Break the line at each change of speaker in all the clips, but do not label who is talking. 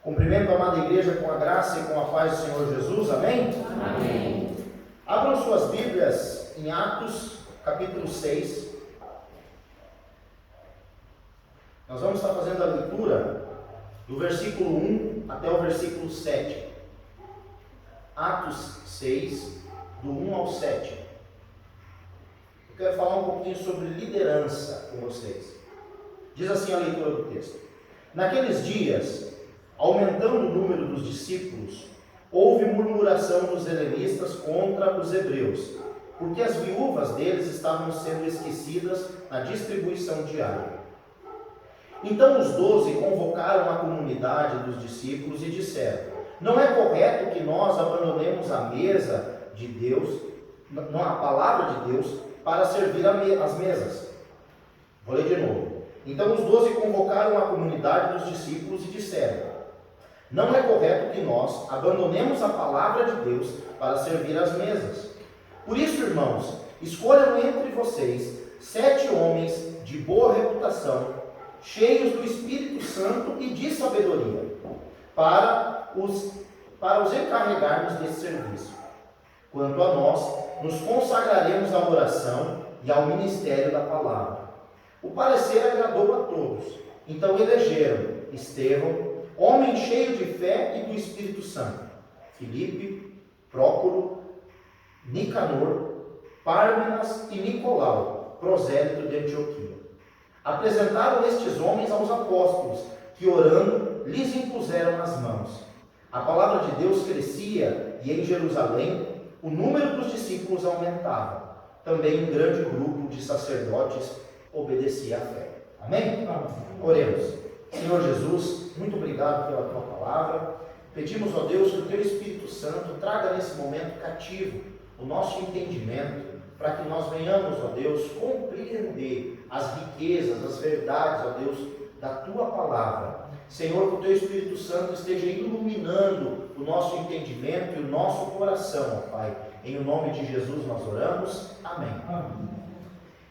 Cumprimento a amada igreja com a graça e com a paz do Senhor Jesus, amém?
Amém.
Abram suas Bíblias em Atos, capítulo 6. Nós vamos estar fazendo a leitura do versículo 1 até o versículo 7. Atos 6, do 1 ao 7. Eu quero falar um pouquinho sobre liderança com vocês. Diz assim a leitura do texto: Naqueles dias, aumentando o número dos discípulos, houve murmuração dos helenistas contra os hebreus, porque as viúvas deles estavam sendo esquecidas na distribuição diária. Então os 12 convocaram a comunidade dos discípulos e disseram: Não é correto que nós abandonemos a mesa de Deus, não a palavra de Deus, para servir as mesas. Vou ler de novo. Então os 12 convocaram a comunidade dos discípulos e disseram: Não é correto que nós abandonemos a palavra de Deus para servir as mesas. Por isso, irmãos, escolham entre vocês 7 homens de boa reputação, cheios do Espírito Santo e de sabedoria, para os encarregarmos desse serviço. Quanto a nós, nos consagraremos à oração e ao ministério da palavra. O parecer agradou a todos. Então elegeram Estevão, homem cheio de fé e do Espírito Santo, Filipe, Prócoro, Nicanor, Pármenas e Nicolau, prosélito de Antioquia. Apresentaram estes homens aos apóstolos, que orando lhes impuseram as mãos. A palavra de Deus crescia e em Jerusalém o número dos discípulos aumentava. Também um grande grupo de sacerdotes obedecia à fé. Amém? Oremos. Senhor Jesus, muito obrigado pela tua palavra. Pedimos, ó Deus, que o teu Espírito Santo traga nesse momento cativo o nosso entendimento, para que nós venhamos, ó Deus, compreender as riquezas, as verdades, ó Deus, da tua palavra. Senhor, que o teu Espírito Santo esteja iluminando o nosso entendimento e o nosso coração, ó Pai. Em o nome de Jesus nós oramos. Amém. Amém.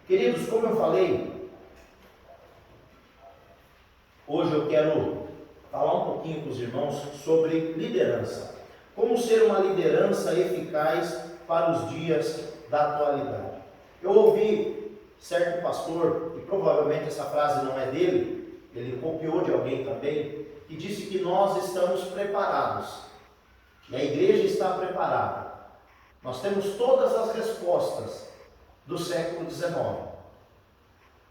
Queridos, como eu falei, hoje eu quero falar um pouquinho com os irmãos sobre liderança. Como ser uma liderança eficaz para os dias da atualidade. Eu ouvi certo pastor, e provavelmente essa frase não é dele, ele copiou de alguém também, que disse que nós estamos preparados. E a igreja está preparada. Nós temos todas as respostas do século XIX.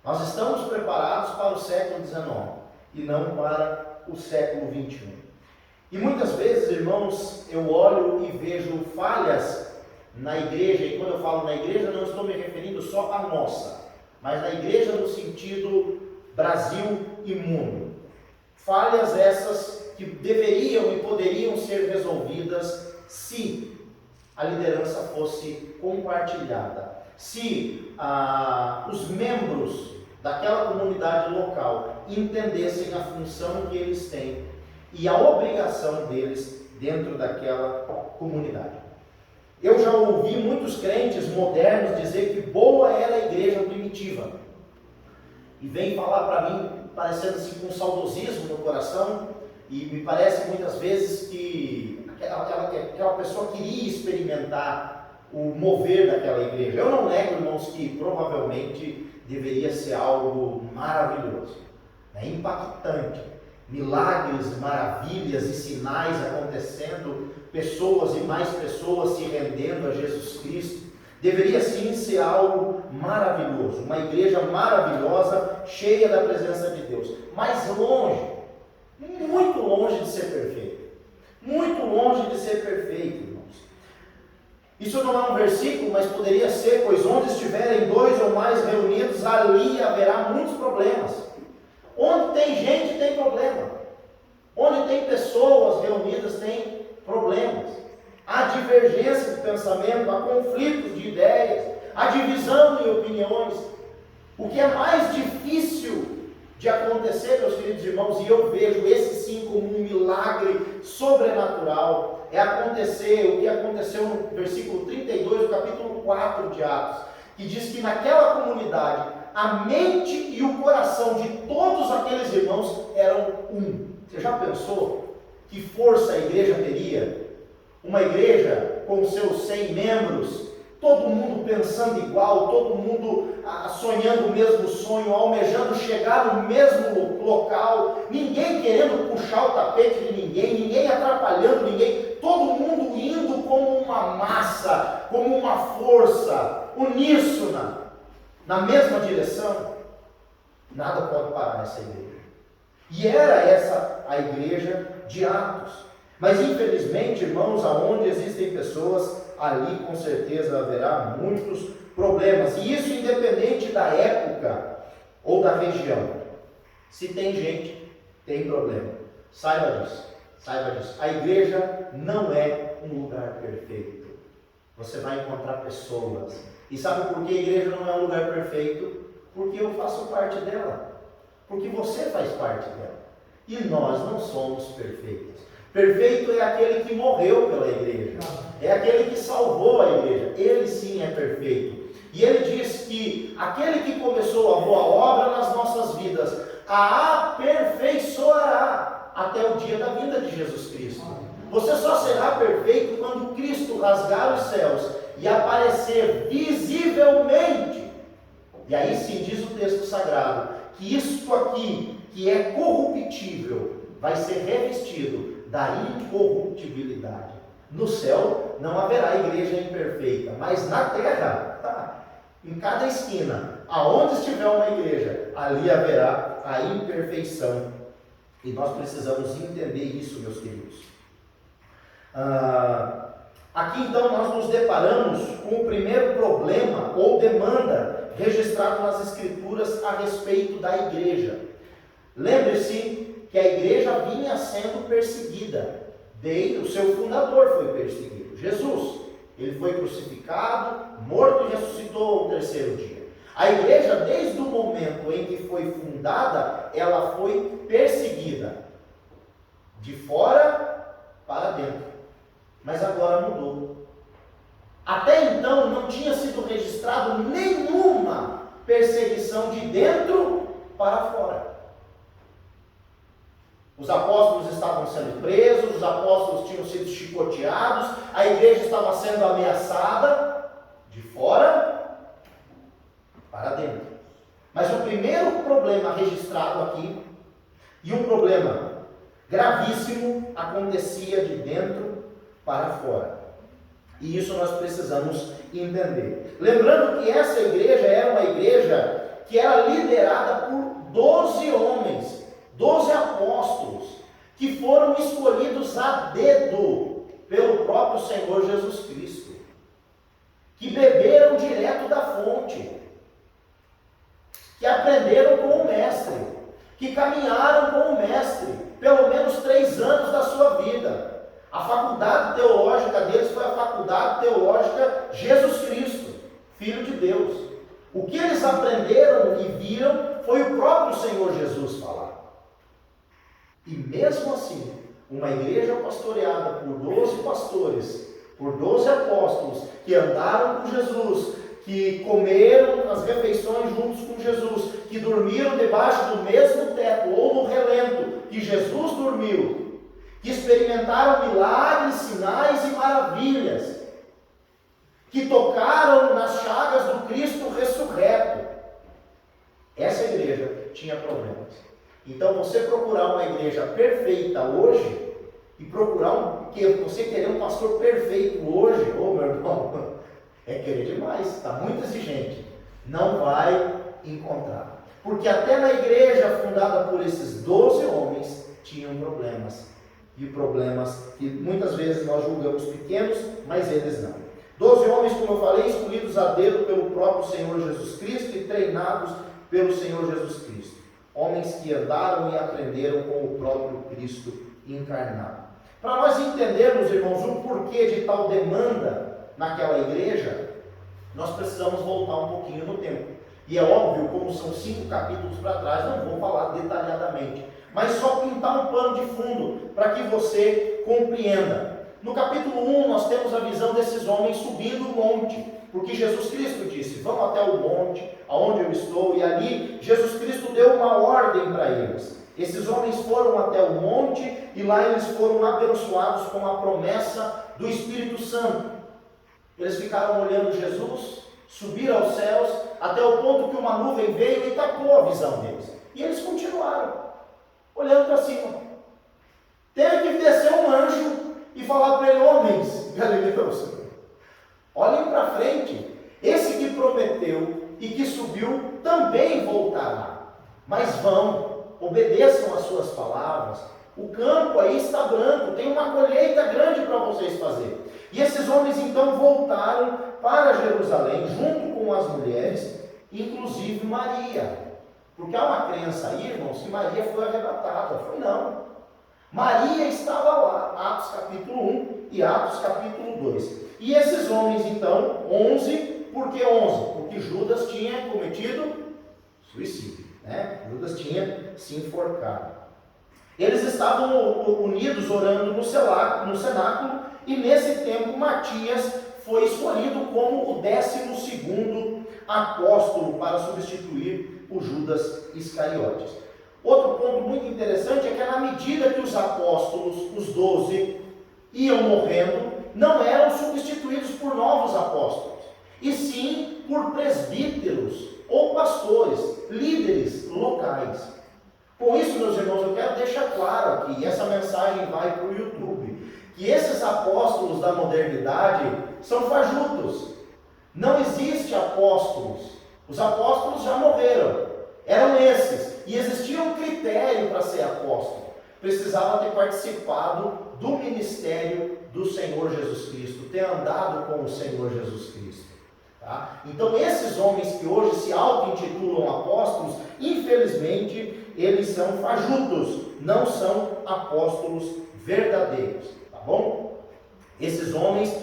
Nós estamos preparados para o século XIX e não para o século XXI. E muitas vezes, irmãos, eu olho e vejo falhas na igreja, e quando eu falo na igreja, não estou me referindo só à nossa, mas na igreja no sentido Brasil e mundo. Falhas essas que deveriam e poderiam ser resolvidas se a liderança fosse compartilhada, se os membros daquela comunidade local entendessem a função que eles têm e a obrigação deles dentro daquela comunidade. Eu já ouvi muitos crentes modernos dizer que boa era a igreja primitiva. E vem falar para mim, parecendo assim com um saudosismo no coração, e me parece muitas vezes que aquela pessoa queria experimentar o mover daquela igreja. Eu não nego, irmãos, que provavelmente deveria ser algo maravilhoso, impactante. Milagres, maravilhas e sinais acontecendo, pessoas e mais pessoas se rendendo a Jesus Cristo. Deveria sim ser algo maravilhoso, uma igreja maravilhosa, cheia da presença de Deus, mas longe, muito longe de ser perfeito, muito longe de ser perfeito, irmãos. Isso não é um versículo, mas poderia ser: pois onde estiverem 2 ou mais reunidos, ali haverá muitos problemas. Onde tem gente, tem problema. Onde tem pessoas reunidas, tem problemas. Há divergência de pensamento, há conflitos de ideias, há divisão em opiniões. O que é mais difícil de acontecer, meus queridos irmãos, e eu vejo esse sim como um milagre sobrenatural, é acontecer o que aconteceu no versículo 32 do capítulo 4 de Atos, que diz que naquela comunidade a mente e o coração de todos aqueles irmãos eram um. Você já pensou? que força a igreja teria? Uma igreja com seus 100 membros, todo mundo pensando igual, todo mundo sonhando o mesmo sonho, almejando chegar no mesmo local, ninguém querendo puxar o tapete de ninguém, ninguém atrapalhando ninguém, todo mundo indo como uma massa, como uma força uníssona, na mesma direção. Nada pode parar essa igreja. E era essa a igreja de Atos. Mas infelizmente, irmãos, aonde existem pessoas, ali com certeza haverá muitos problemas. E isso independente da época ou da região. Se tem gente, tem problema. Saiba disso, saiba disso. A igreja não é um lugar perfeito. Você vai encontrar pessoas. E sabe por que a igreja não é um lugar perfeito? Porque eu faço parte dela. Porque você faz parte dela. E nós não somos perfeitos. Perfeito é aquele que morreu pela igreja. É aquele que salvou a igreja. Ele sim é perfeito. E ele diz que aquele que começou a boa obra nas nossas vidas, a aperfeiçoará até o dia da vinda de Jesus Cristo. Você só será perfeito quando Cristo rasgar os céus e aparecer visivelmente. E aí sim diz o texto sagrado, que isto aqui, que é corruptível, vai ser revestido da incorruptibilidade. No céu não haverá igreja imperfeita, mas na terra, em cada esquina, aonde estiver uma igreja, ali haverá a imperfeição. E nós precisamos entender isso, meus queridos. Aqui então nós nos deparamos com o primeiro problema ou demanda registrado nas Escrituras a respeito da igreja. Lembre-se que a igreja vinha sendo perseguida, desde o seu fundador foi perseguido, Jesus. Ele foi crucificado, morto e ressuscitou ao terceiro dia. A igreja, desde o momento em que foi fundada, ela foi perseguida, de fora para dentro. Mas agora mudou. Até então não tinha sido registrado nenhuma perseguição de dentro para fora. Os apóstolos estavam sendo presos, os apóstolos tinham sido chicoteados, a igreja estava sendo ameaçada de fora para dentro. Mas o primeiro problema registrado aqui, e um problema gravíssimo, acontecia de dentro para fora. E isso nós precisamos entender. Lembrando que essa igreja era uma igreja que era liderada por 12 homens, 12 apóstolos, que foram escolhidos a dedo pelo próprio Senhor Jesus Cristo, que beberam direto da fonte, que aprenderam com o Mestre, que caminharam com o Mestre, pelo menos 3 anos da sua vida. A faculdade teológica deles foi a faculdade teológica Jesus Cristo, Filho de Deus. O que eles aprenderam e viram foi o próprio Senhor Jesus falar. E mesmo assim, uma igreja pastoreada por 12 pastores, por 12 apóstolos, que andaram com Jesus, que comeram as refeições juntos com Jesus, que dormiram debaixo do mesmo teto ou no relento que Jesus dormiu, que experimentaram milagres, sinais e maravilhas, que tocaram nas chagas do Cristo ressurreto. Essa igreja tinha problemas. Então você procurar uma igreja perfeita hoje, e procurar você querer um pastor perfeito hoje, meu irmão, é querer demais, está muito exigente. Não vai encontrar. Porque até na igreja fundada por esses 12 homens, tinham problemas. E problemas que muitas vezes nós julgamos pequenos, mas eles não. 12 homens, como eu falei, escolhidos a dedo pelo próprio Senhor Jesus Cristo e treinados pelo Senhor Jesus Cristo. Homens que andaram e aprenderam com o próprio Cristo encarnado. Para nós entendermos, irmãos, o porquê de tal demanda naquela igreja, nós precisamos voltar um pouquinho no tempo. E é óbvio, como são 5 capítulos para trás, não vou falar detalhadamente, mas só pintar um pano de fundo para que você compreenda. No capítulo 1 nós temos a visão desses homens subindo o monte, porque Jesus Cristo disse, vão até o monte, aonde eu estou, e ali Jesus Cristo deu uma ordem para eles. Esses homens foram até o monte e lá eles foram abençoados com a promessa do Espírito Santo. Eles ficaram olhando Jesus, subiram aos céus, até o ponto que uma nuvem veio e tapou a visão deles. E eles continuaram, olhando para cima. Teve que descer um anjo e falar para ele: homens galileus, olhem para frente. Esse que prometeu e que subiu também voltará. Mas vão, obedeçam às suas palavras. O campo aí está branco, tem uma colheita grande para vocês fazer. E esses homens então voltaram para Jerusalém, junto com as mulheres, inclusive Maria. Porque há uma crença aí, irmãos, que Maria foi arrebatada. Foi não. Maria estava lá, Atos capítulo 1 e Atos capítulo 2. E esses homens então, 11, por que 11? Porque Judas tinha cometido suicídio, né? Judas tinha se enforcado. Eles estavam unidos orando no cenáculo, e nesse tempo Matias foi escolhido como o 12º apóstolo para substituir o Judas Iscariotes. Outro ponto muito interessante é que na medida que os apóstolos, os 12, iam morrendo, não eram substituídos por novos apóstolos, e sim por presbíteros ou pastores, líderes locais. Com isso, meus irmãos, eu quero deixar claro aqui, e essa mensagem vai para o YouTube, que esses apóstolos da modernidade são fajutos. Não existe apóstolos. Os apóstolos já morreram. Eram esses. E existia um critério para ser apóstolo. Precisava ter participado do ministério do Senhor Jesus Cristo, ter andado com o Senhor Jesus Cristo. Tá? Então, esses homens que hoje se auto-intitulam apóstolos, infelizmente, eles são fajutos, não são apóstolos verdadeiros, tá bom? Esses homens,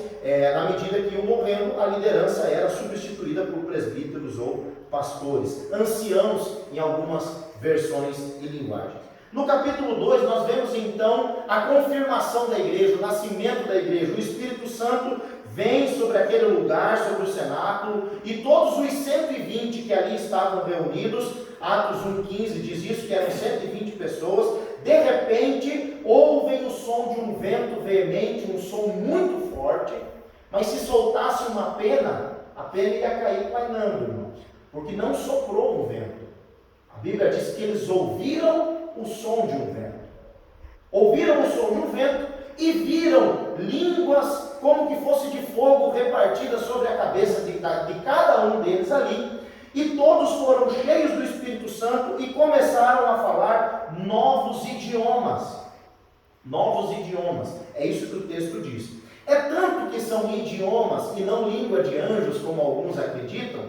na medida que iam morrendo, a liderança era substituída por presbíteros ou pastores, anciãos em algumas versões e linguagens. No capítulo 2, nós vemos então a confirmação da igreja, o nascimento da igreja. O Espírito Santo vem sobre aquele lugar, sobre o cenáculo, e todos os 120 que ali estavam reunidos, Atos 1,15 diz isso, que eram 120 pessoas, de repente ouvem o som de um vento veemente, um som muito forte, mas se soltasse uma pena, a pena ia cair plainando, irmãos, porque não soprou um vento. A Bíblia diz que eles ouviram o som de um vento. Ouviram o som de um vento e viram línguas como que fosse de fogo repartidas sobre a cabeça de cada um deles ali. E todos foram cheios do Espírito Santo e começaram a falar novos idiomas. Novos idiomas. É isso que o texto diz. É tanto que são idiomas e não língua de anjos, como alguns acreditam,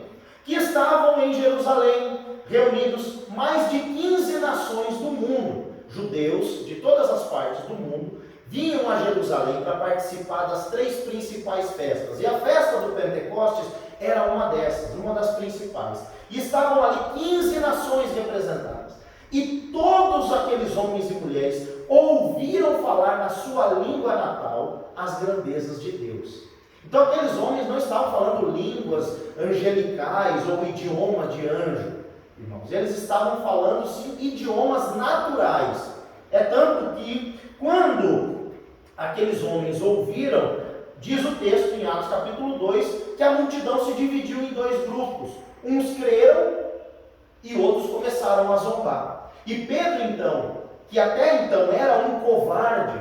que estavam em Jerusalém, reunidos mais de 15 nações do mundo. Judeus de todas as partes do mundo vinham a Jerusalém para participar das 3 principais festas. E a festa do Pentecostes era uma dessas, uma das principais. E estavam ali 15 nações representadas. E todos aqueles homens e mulheres ouviram falar na sua língua natal as grandezas de Deus. Então aqueles homens não estavam falando línguas angelicais ou idioma de anjo, irmãos. Eles estavam falando sim idiomas naturais. É tanto que quando aqueles homens ouviram, diz o texto em Atos capítulo 2, que a multidão se dividiu em 2 grupos. Uns creram e outros começaram a zombar. E Pedro então, que até então era um covarde,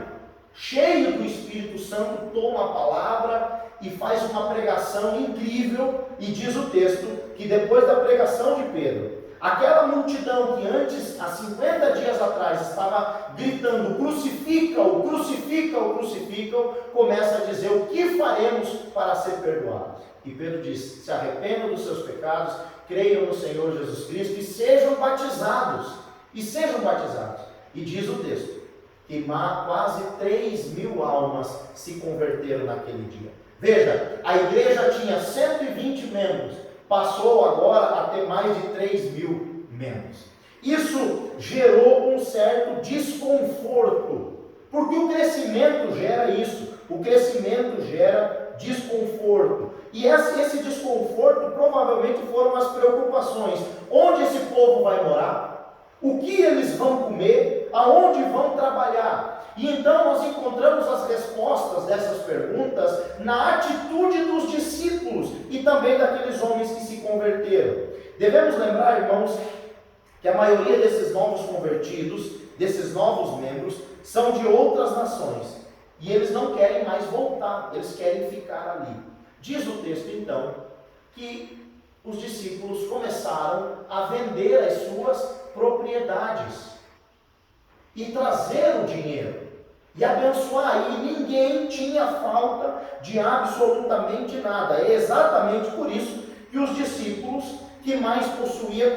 cheio do Espírito Santo, toma a palavra e faz uma pregação incrível. E diz o texto que depois da pregação de Pedro, aquela multidão que antes, há 50 dias atrás, estava gritando: crucifica-o, crucifica-o, crucifica-o, começa a dizer: o que faremos para ser perdoados? E Pedro diz: se arrependam dos seus pecados, creiam no Senhor Jesus Cristo e sejam batizados. E sejam batizados. E diz o texto que quase 3.000 almas se converteram naquele dia. Veja, a igreja tinha 120 membros, passou agora a ter mais de 3.000 membros. Isso gerou um certo desconforto, porque o crescimento gera isso, o crescimento gera desconforto. E esse desconforto provavelmente foram as preocupações. Onde esse povo vai morar? o que eles vão comer, aonde vão trabalhar. E então nós encontramos as respostas dessas perguntas na atitude dos discípulos e também daqueles homens que se converteram. Devemos lembrar, irmãos, que a maioria desses novos convertidos, desses novos membros, são de outras nações. E eles não querem mais voltar, eles querem ficar ali. Diz o texto então, que os discípulos começaram a vender as suas propriedades e trazer o dinheiro e abençoar. E ninguém tinha falta de absolutamente nada. É exatamente por isso que os discípulos que mais possuíam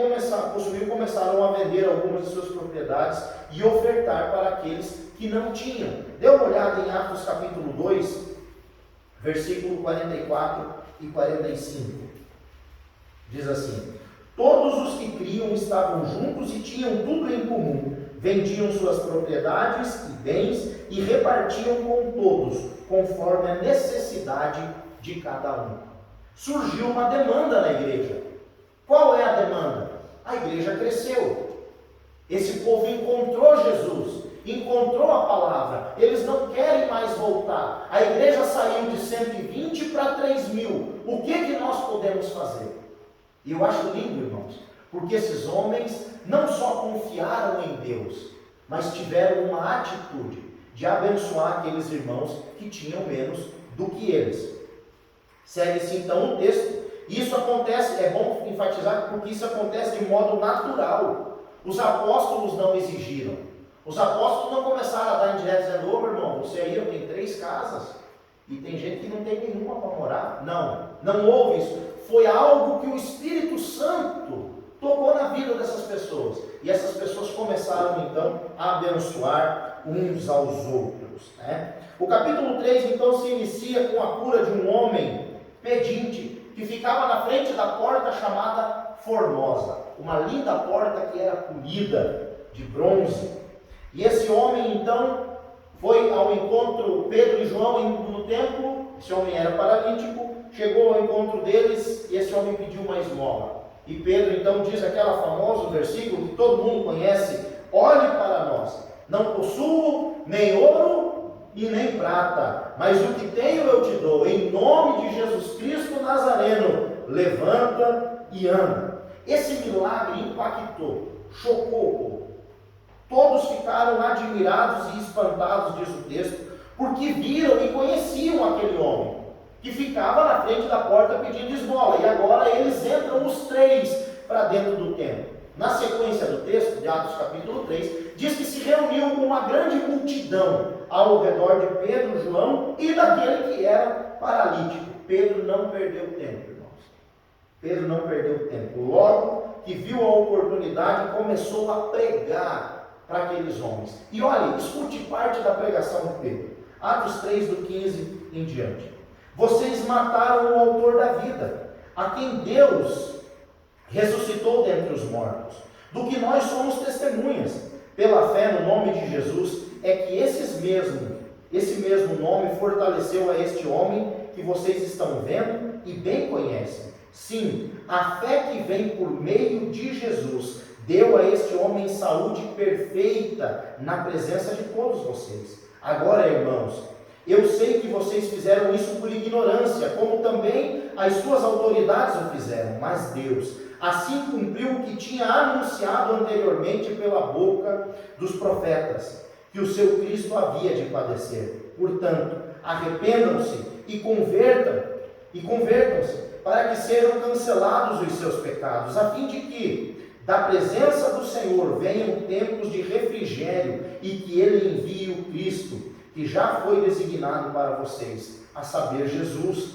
começaram a vender algumas de suas propriedades e ofertar para aqueles que não tinham. Dê uma olhada em Atos capítulo 2, versículo 44 e 45. Diz assim: todos os que criam estavam juntos e tinham tudo em comum. Vendiam suas propriedades e bens e repartiam com todos, conforme a necessidade de cada um. Surgiu uma demanda na igreja. Qual é a demanda? A igreja cresceu. Esse povo encontrou Jesus, encontrou a palavra. Eles não querem mais voltar. A igreja saiu de 120 para 3.000. O que nós podemos fazer? E eu acho lindo, irmãos, porque esses homens não só confiaram em Deus, mas tiveram uma atitude de abençoar aqueles irmãos que tinham menos do que eles. Segue-se então o texto. Isso acontece, é bom enfatizar, porque isso acontece de modo natural. Os apóstolos não exigiram. Os apóstolos não começaram a dar indireta dizendo: ô meu irmão, você aí tem 3 casas e tem gente que não tem nenhuma para morar. Não houve isso. Foi algo que o Espírito Santo tocou na vida dessas pessoas. E essas pessoas começaram então a abençoar uns aos outros, né? O capítulo 3 então se inicia com a cura de um homem pedinte que ficava na frente da porta chamada Formosa, uma linda porta que era polida de bronze. E esse homem então foi ao encontro, Pedro e João no templo. Esse homem era paralítico, chegou ao encontro deles e esse homem pediu uma esmola. E Pedro então diz aquele famoso versículo que todo mundo conhece: olhe para nós, não possuo nem ouro e nem prata, mas o que tenho eu te dou. Em nome de Jesus Cristo Nazareno, levanta e anda. Esse milagre impactou, chocou o povo. Todos ficaram admirados e espantados, diz o texto, porque viram e conheciam aquele homem que ficava na frente da porta pedindo esmola. E agora eles entram os 3 para dentro do templo. Na sequência do texto, de Atos capítulo 3, diz que se reuniu uma grande multidão ao redor de Pedro, João e daquele que era paralítico. Pedro não perdeu tempo, irmãos. Pedro não perdeu tempo. Logo que viu a oportunidade, começou a pregar para aqueles homens. E olha, escute parte da pregação de Pedro. Atos 3, do 15 em diante. Vocês mataram o autor da vida, a quem Deus ressuscitou dentre os mortos, do que nós somos testemunhas. Pela fé no nome de Jesus, é que esse mesmo nome fortaleceu a este homem que vocês estão vendo e bem conhecem. Sim, a fé que vem por meio de Jesus deu a este homem saúde perfeita na presença de todos vocês. Agora, irmãos, eu sei que vocês fizeram isso por ignorância, como também as suas autoridades o fizeram, mas Deus assim cumpriu o que tinha anunciado anteriormente pela boca dos profetas, que o seu Cristo havia de padecer. Portanto, arrependam-se e convertam-se, para que sejam cancelados os seus pecados, a fim de que da presença do Senhor venham tempos de refrigério e que Ele envie o Cristo, que já foi designado para vocês, a saber, Jesus,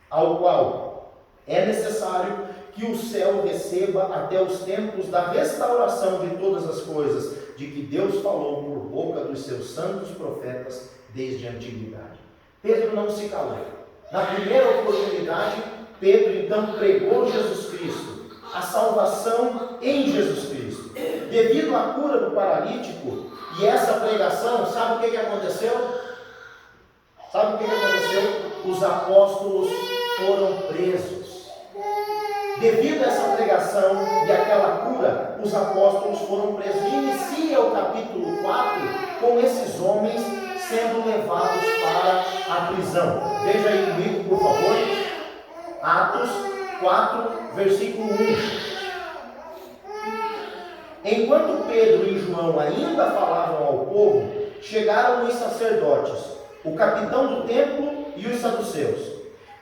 ao qual é necessário que o céu receba até os tempos da restauração de todas as coisas, de que Deus falou por boca dos seus santos profetas desde a antiguidade. Pedro não se calou. Na primeira oportunidade, Pedro então pregou Jesus Cristo, a salvação em Jesus Cristo. Devido à cura do paralítico e essa pregação, sabe o que aconteceu? Os apóstolos foram presos. Devido a essa pregação e aquela cura, os apóstolos foram presos. E inicia o capítulo 4 com esses homens sendo levados para a prisão. Veja aí comigo, por favor. Atos 4, versículo 1. Enquanto Pedro e João ainda falavam ao povo, chegaram os sacerdotes, o capitão do templo e os saduceus,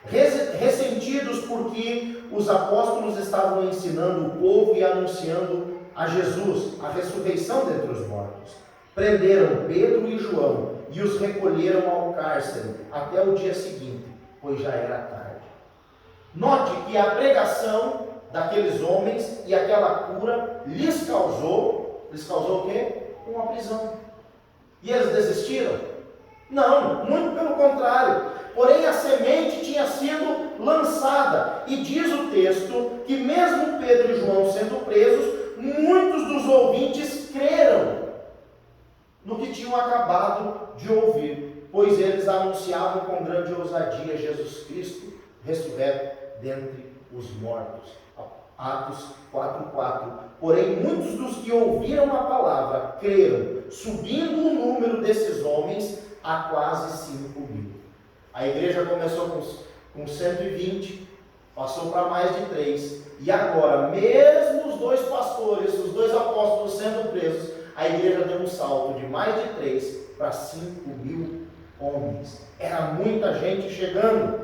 ressentidos porque os apóstolos estavam ensinando o povo e anunciando a Jesus, a ressurreição dentre os mortos. Prenderam Pedro e João e os recolheram ao cárcere até o dia seguinte, pois já era tarde. Note que a pregação daqueles homens e aquela cura lhes causou o quê? Uma prisão. E eles desistiram? Não, muito pelo contrário. Porém a semente tinha sido lançada, e diz o texto que mesmo Pedro e João sendo presos, muitos dos ouvintes creram no que tinham acabado de ouvir, pois eles anunciavam com grande ousadia Jesus Cristo ressurreto dentre os mortos. Atos 4:4. Porém muitos dos que ouviram a palavra creram, subindo o número desses homens a quase 5.000. A igreja começou com 120, passou para mais de 3, e agora, mesmo os dois pastores, os dois apóstolos sendo presos, a igreja deu um salto de mais de 3 para 5.000 homens. Era muita gente chegando,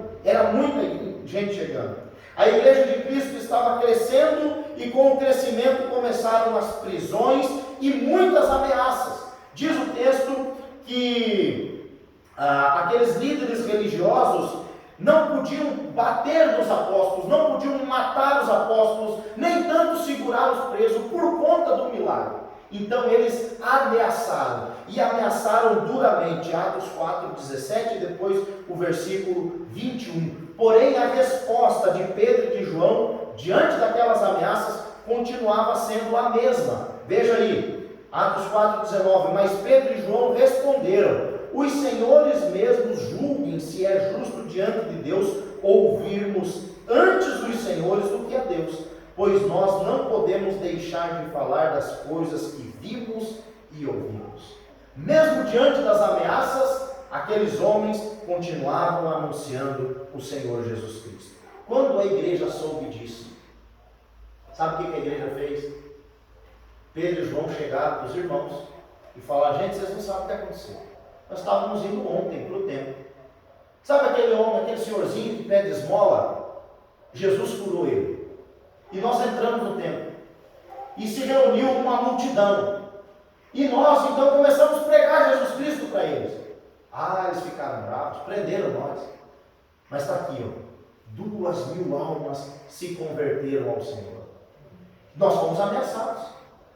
A igreja de Cristo estava crescendo, e com o crescimento começaram as prisões e muitas ameaças. Diz o texto que aqueles líderes religiosos não podiam bater nos apóstolos, não podiam matar os apóstolos, nem tanto segurar os presos por conta do milagre. Então eles ameaçaram, e ameaçaram duramente. Atos 4:17 e depois o versículo 21. Porém a resposta de Pedro e de João diante daquelas ameaças continuava sendo a mesma. Veja aí, Atos 4:19. Mas Pedro e João responderam: os senhores mesmos julguem se é justo diante de Deus ouvirmos antes os senhores do que a Deus, pois nós não podemos deixar de falar das coisas que vimos e ouvimos. Mesmo diante das ameaças, aqueles homens continuavam anunciando o Senhor Jesus Cristo. Quando a igreja soube disso, sabe o que a igreja fez? Pedro e João chegaram para os irmãos e falaram: gente, vocês não sabem o que aconteceu. Nós estávamos indo ontem para o templo. Sabe aquele homem, aquele senhorzinho que pede esmola? Jesus curou ele. E nós entramos no templo. E se reuniu uma multidão. E nós então começamos a pregar Jesus Cristo para eles. Eles ficaram bravos, prenderam nós. Mas está aqui, 2.000 almas se converteram ao Senhor. Nós fomos ameaçados.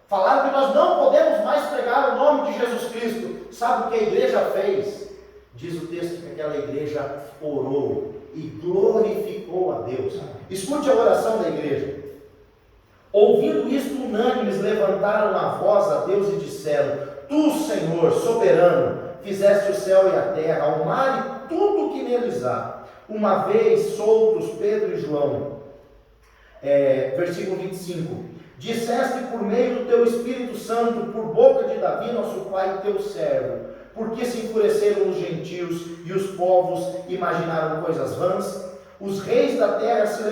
Falaram que nós não podemos mais pregar o nome de Jesus Cristo. Sabe o que a igreja fez? Diz o texto que aquela igreja orou e glorificou a Deus. Escute a oração da igreja. Ouvindo isto, unânimes levantaram a voz a Deus e disseram: Tu, Senhor, soberano, fizeste o céu e a terra, o mar e tudo o que neles há. Uma vez soltos Pedro e João, versículo 25, disseste por meio do teu Espírito Santo, por boca de Davi, nosso pai, teu servo, porque se enfureceram os gentios e os povos imaginaram coisas vãs? Os reis da terra se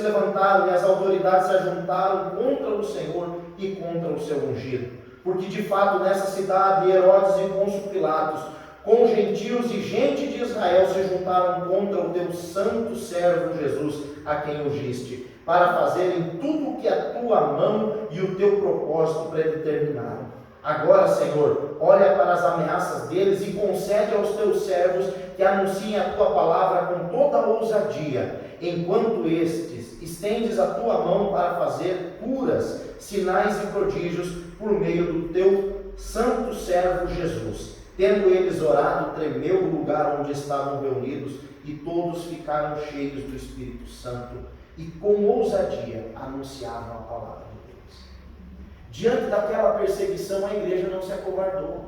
levantaram e as autoridades se ajuntaram contra o Senhor e contra o seu ungido. Porque de fato nessa cidade Herodes e Pôncio Pilatos, com gentios e gente de Israel, se juntaram contra o teu santo servo Jesus, a quem ungiste, para fazerem tudo o que a tua mão e o teu propósito predeterminaram. Agora, Senhor, olha para as ameaças deles e concede aos teus servos que anunciem a tua palavra com toda ousadia, enquanto estes estendes a tua mão para fazer curas, sinais e prodígios por meio do teu santo servo Jesus. Tendo eles orado, tremeu o lugar onde estavam reunidos, e todos ficaram cheios do Espírito Santo e com ousadia anunciavam a palavra de Deus. Diante daquela perseguição, a igreja não se acovardou.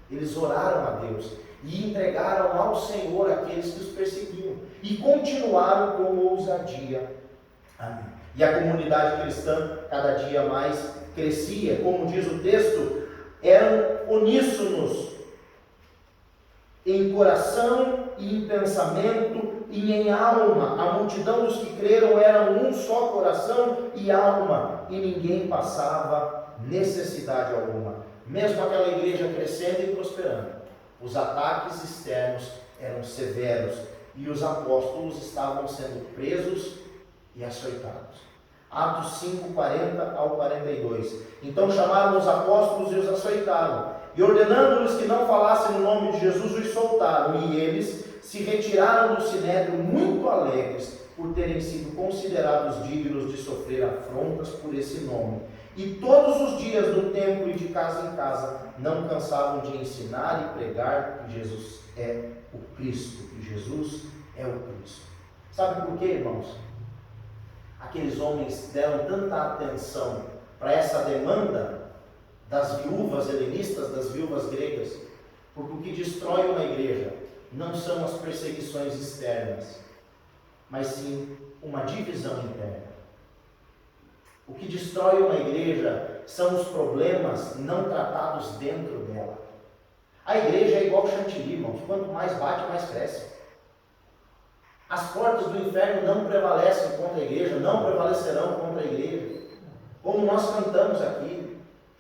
Eles oraram a Deus e entregaram ao Senhor aqueles que os perseguiam, e continuaram com ousadia Amém. E a comunidade cristã cada dia mais crescia. Como diz o texto, eram uníssonos em coração e em pensamento e em alma. A multidão dos que creram era um só coração e alma, e ninguém passava necessidade alguma. Mesmo aquela igreja crescendo e prosperando, os ataques externos eram severos e os apóstolos estavam sendo presos e açoitados. Atos 5, 40 ao 42. Então chamaram os apóstolos e os açoitaram, e ordenando-lhes que não falassem no nome de Jesus, os soltaram, e eles se retiraram do sinédrio muito alegres por terem sido considerados dignos de sofrer afrontas por esse nome. E todos os dias no templo e de casa em casa não cansavam de ensinar e pregar que Jesus é o Cristo, que Jesus é o Cristo. Sabe por quê, irmãos? Aqueles homens deram tanta atenção para essa demanda das viúvas helenistas, das viúvas gregas, porque o que destrói uma igreja não são as perseguições externas, mas sim uma divisão interna. O que destrói uma igreja são os problemas não tratados dentro dela. A igreja é igual chantilly, irmãos, quanto mais bate, mais cresce. As portas do inferno não prevalecem contra a igreja, não prevalecerão contra a igreja. Como nós cantamos aqui,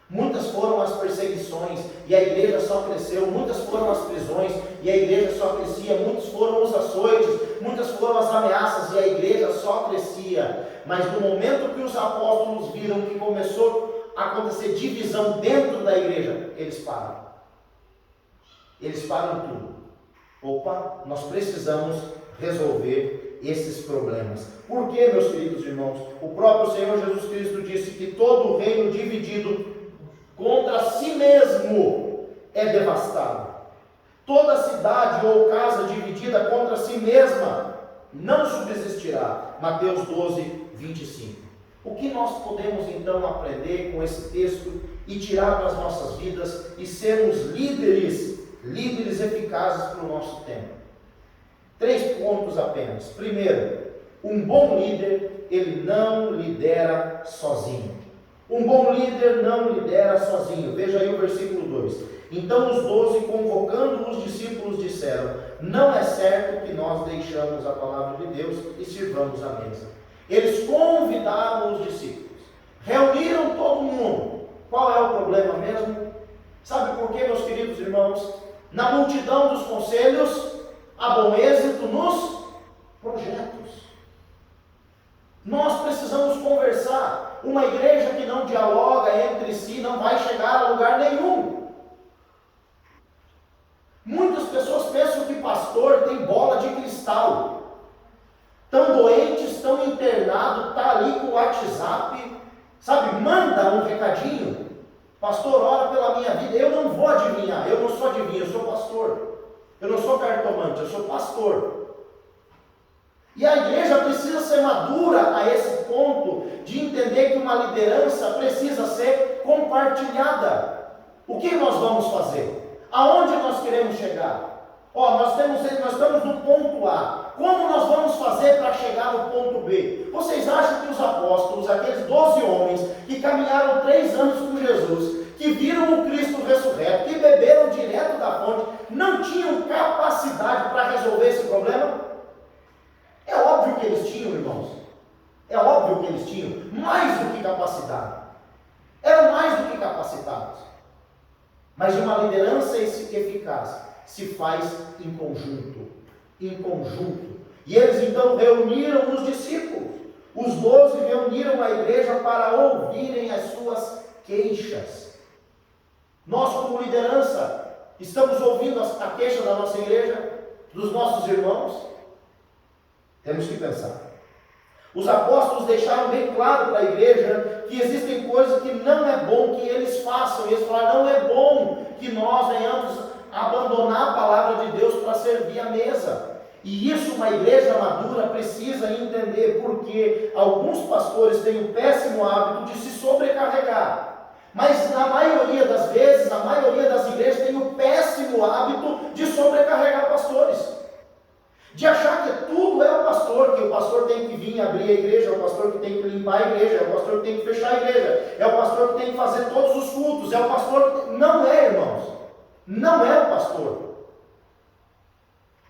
muitas foram as perseguições e a igreja só cresceu, muitas foram as prisões e a igreja só crescia, muitos foram os açoites, muitas foram as ameaças e a igreja só crescia. Mas no momento que os apóstolos viram que começou a acontecer divisão dentro da igreja, eles param. Eles param tudo. Opa, nós precisamos resolver esses problemas. Por quê, meus queridos irmãos? O próprio Senhor Jesus Cristo disse que todo reino dividido contra si mesmo é devastado. Toda cidade ou casa dividida contra si mesma não subsistirá. Mateus 12, 25. O que nós podemos então aprender com esse texto e tirar para as nossas vidas e sermos líderes eficazes para o nosso tempo? 3 pontos apenas. Primeiro, um bom líder, ele não lidera sozinho. Um bom líder não lidera sozinho. Veja aí o versículo 2. Então os 12, convocando os discípulos, disseram: não é certo que nós deixamos a palavra de Deus e sirvamos a mesa. Eles convidaram os discípulos, reuniram todo mundo. Qual é o problema mesmo? Sabe por quê, meus queridos irmãos? Na multidão dos conselhos há bom êxito nos projetos. Nós precisamos conversar. Uma igreja que não dialoga entre si não vai chegar a lugar nenhum. Muitas pessoas pensam que pastor tem bola de cristal. Estão doentes, estão internados, está ali com o WhatsApp, sabe, manda um recadinho. Pastor, ora pela minha vida. Eu não vou adivinhar, eu não sou adivinho, eu sou pastor. Eu não sou cartomante, eu sou pastor. E a igreja precisa ser madura a esse ponto de entender que uma liderança precisa ser compartilhada. O que nós vamos fazer? Aonde nós queremos chegar? Nós estamos no ponto A. Como nós vamos fazer para chegar no ponto B? Vocês acham que os apóstolos, aqueles 12 homens que caminharam 3 anos com Jesus, que viram o Cristo ressurreto, que beberam direto da fonte, não tinham capacidade para resolver esse problema? É óbvio que eles tinham, irmãos. É óbvio que eles tinham mais do que capacidade. Eram mais do que capacitados. Mas uma liderança eficaz se faz em conjunto. Em conjunto. E eles então reuniram os discípulos. Os 12 reuniram a igreja para ouvirem as suas queixas. Nós, como liderança, estamos ouvindo a queixa da nossa igreja, dos nossos irmãos? Temos que pensar. Os apóstolos deixaram bem claro para a igreja que existem coisas que não é bom que eles façam. Eles falaram: não é bom que nós venhamos abandonar a palavra de Deus para servir a mesa. E isso uma igreja madura precisa entender, porque alguns pastores têm o péssimo hábito de se sobrecarregar. Mas na maioria das vezes, a maioria das igrejas tem o péssimo hábito de sobrecarregar pastores. de achar que tudo é o pastor, que o pastor tem que vir abrir a igreja, é o pastor que tem que limpar a igreja, é o pastor que tem que fechar a igreja, é o pastor que tem que fazer todos os cultos, é o pastor que... Não é, irmãos, não é o pastor.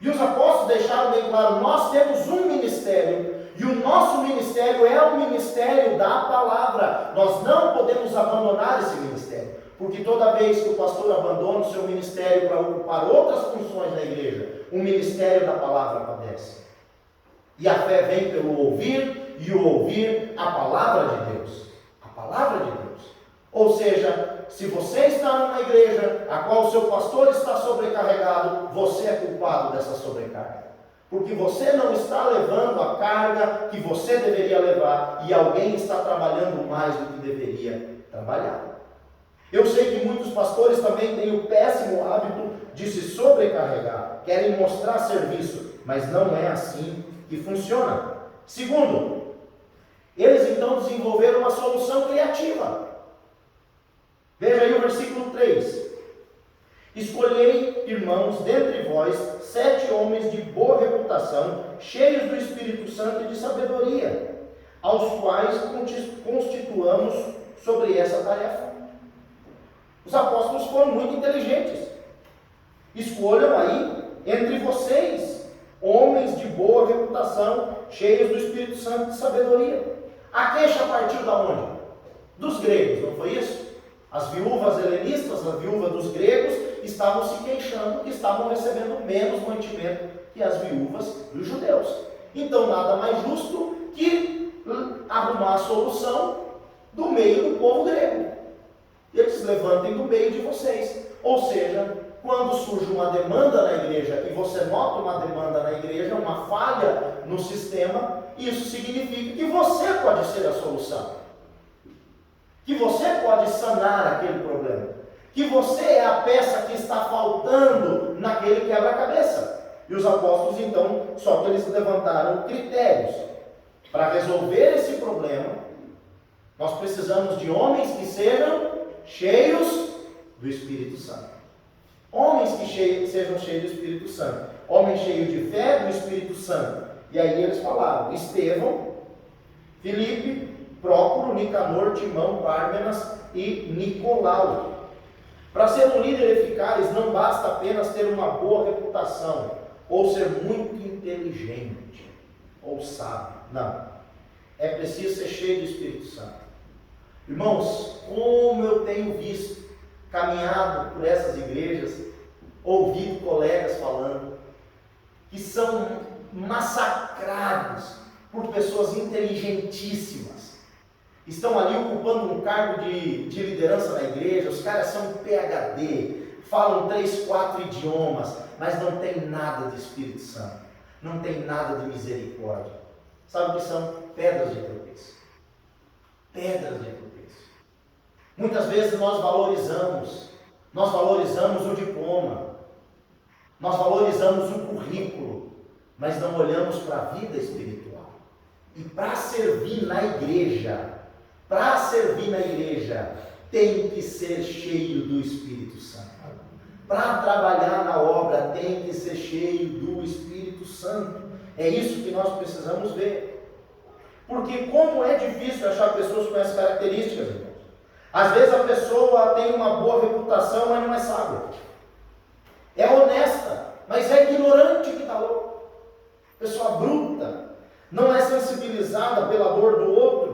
E os apóstolos deixaram bem claro, nós temos um ministério, e o nosso ministério é o ministério da palavra. Nós não podemos abandonar esse ministério, porque toda vez que o pastor abandona o seu ministério para ocupar outras funções na igreja, o ministério da palavra padece. E a fé vem pelo ouvir, e o ouvir a palavra de Deus. A palavra de Deus. Ou seja, se você está numa igreja a qual o seu pastor está sobrecarregado, você é culpado dessa sobrecarga. Porque você não está levando a carga que você deveria levar, e alguém está trabalhando mais do que deveria trabalhar. Eu sei que muitos pastores também têm o péssimo hábito de se sobrecarregar, querem mostrar serviço, mas não é assim que funciona. Segundo, eles então desenvolveram uma solução criativa. Veja aí o versículo 3. Escolhei, irmãos, dentre vós 7 homens de boa reputação, cheios do Espírito Santo e de sabedoria, aos quais constituamos sobre essa tarefa. Os apóstolos foram muito inteligentes. Escolham aí, entre vocês, homens de boa reputação, cheios do Espírito Santo e de sabedoria. A queixa partiu da onde? Dos gregos, não foi isso? As viúvas helenistas, a viúva dos gregos, estavam se queixando que estavam recebendo menos mantimento que as viúvas dos judeus. Então, nada mais justo que arrumar a solução do meio do povo grego. Eles levantem do meio de vocês. Ou seja, quando surge uma demanda na igreja e você nota uma demanda na igreja, uma falha no sistema, isso significa que você pode ser a solução. Que você pode sanar aquele problema. Que você é a peça que está faltando naquele quebra-cabeça. E os apóstolos então, só que eles levantaram critérios para resolver esse problema. Nós precisamos de homens que sejam cheios do Espírito Santo. Homens que sejam cheios do Espírito Santo. Homens cheios de fé do Espírito Santo. E aí eles falaram, Estevão, Filipe, Prócoro, Nicanor, Timão, Pármenas e Nicolau. Para ser um líder eficaz, não basta apenas ter uma boa reputação, ou ser muito inteligente, ou sábio. Não. É preciso ser cheio do Espírito Santo. Irmãos, como eu tenho visto, caminhado por essas igrejas, ouvido colegas falando, que são massacrados por pessoas inteligentíssimas. Estão ali ocupando um cargo de liderança na igreja, os caras são PhD, falam 3, 4 idiomas, mas não tem nada de Espírito Santo, não tem nada de misericórdia. Sabe o que são? Pedras de tropeço. Pedras de tropeço. Muitas vezes nós valorizamos o diploma, nós valorizamos o currículo, mas não olhamos para a vida espiritual. E para servir na igreja, tem que ser cheio do Espírito Santo. Para trabalhar na obra, tem que ser cheio do Espírito Santo. É isso que nós precisamos ver. Porque como é difícil achar pessoas com essas características, irmãos. Às vezes a pessoa tem uma boa reputação, mas não é sábia. É honesta, mas é ignorante que está louco. Pessoa bruta, não é sensibilizada pela dor do outro.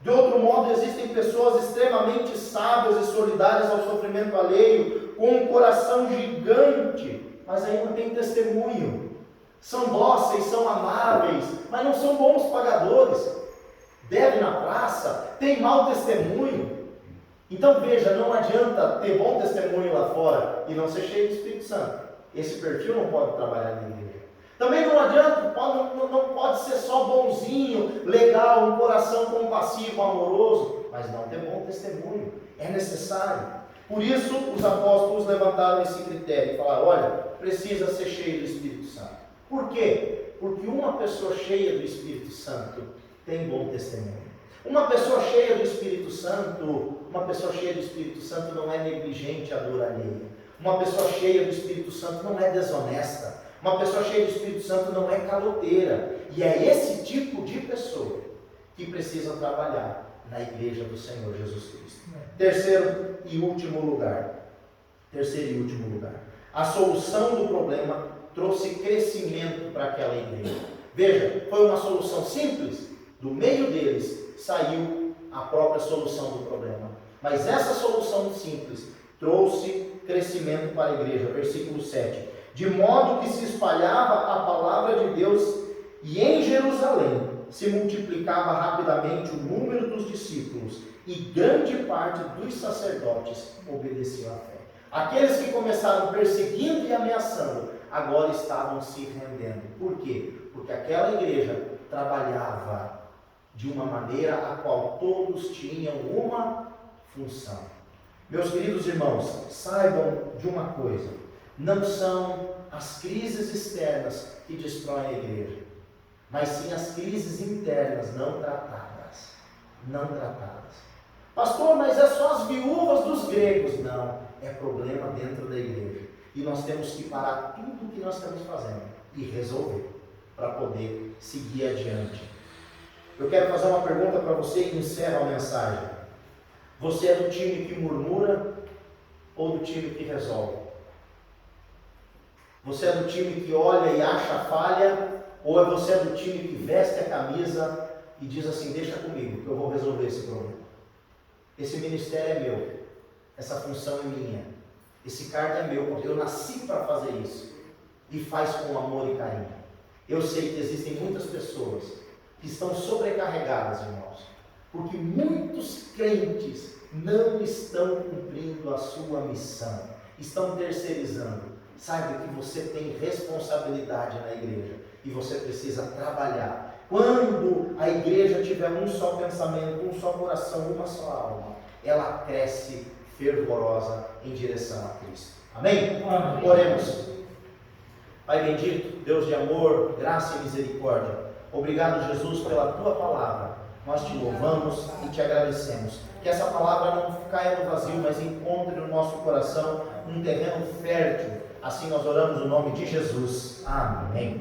De outro modo, existem pessoas extremamente sábias e solidárias ao sofrimento alheio, com um coração gigante, mas aí não tem testemunho. São dóceis, são amáveis, mas não são bons pagadores. Bebe na praça, tem mau testemunho. Então veja, não adianta ter bom testemunho lá fora e não ser cheio do Espírito Santo. Esse perfil não pode trabalhar na igreja. Também não adianta, não pode ser só bonzinho, legal, um coração compassivo, amoroso, mas não ter bom testemunho. É necessário. Por isso os apóstolos levantaram esse critério e falaram, olha, precisa ser cheio do Espírito Santo. Por quê? Porque uma pessoa cheia do Espírito Santo tem bom testemunho. Uma pessoa cheia do Espírito Santo não é negligente à dor alheia. Uma pessoa cheia do Espírito Santo não é desonesta. Uma pessoa cheia de Espírito Santo não é caloteira. E é esse tipo de pessoa que precisa trabalhar na igreja do Senhor Jesus Cristo. Terceiro e último lugar. A solução do problema trouxe crescimento para aquela igreja. Veja, foi uma solução simples. Do meio deles saiu a própria solução do problema. Mas essa solução simples trouxe crescimento para a igreja. Versículo 7. De modo que se espalhava a palavra de Deus e em Jerusalém se multiplicava rapidamente o número dos discípulos e grande parte dos sacerdotes obedeciam à fé. Aqueles que começaram perseguindo e ameaçando, agora estavam se rendendo. Por quê? Porque aquela igreja trabalhava de uma maneira a qual todos tinham uma função. Meus queridos irmãos, saibam de uma coisa: não são as crises externas que destroem a igreja, mas sim as crises internas não tratadas. Pastor, mas é só as viúvas dos gregos. Não, é problema dentro da igreja. E nós temos que parar tudo o que nós estamos fazendo e resolver, para poder seguir adiante. Eu quero fazer uma pergunta para você e encerro a mensagem. Você é do time que murmura ou do time que resolve? Você é do time que olha e acha falha, ou você é do time que veste a camisa e diz assim: deixa comigo, que eu vou resolver esse problema. Esse ministério é meu, essa função é minha, esse cargo é meu, eu nasci para fazer isso, e faz com amor e carinho. Eu sei que existem muitas pessoas que estão sobrecarregadas, irmãos, porque muitos crentes não estão cumprindo a sua missão, estão terceirizando. Saiba que você tem responsabilidade na igreja e você precisa trabalhar. Quando a igreja tiver um só pensamento, um só coração, uma só alma, ela cresce fervorosa em direção a Cristo. Amém? Amém. Oremos. Pai bendito, Deus de amor, graça e misericórdia, obrigado, Jesus, pela Tua palavra. Nós te louvamos e te agradecemos. Que essa palavra não caia no vazio, mas encontre no nosso coração um terreno fértil. Assim nós oramos no nome de Jesus. Amém.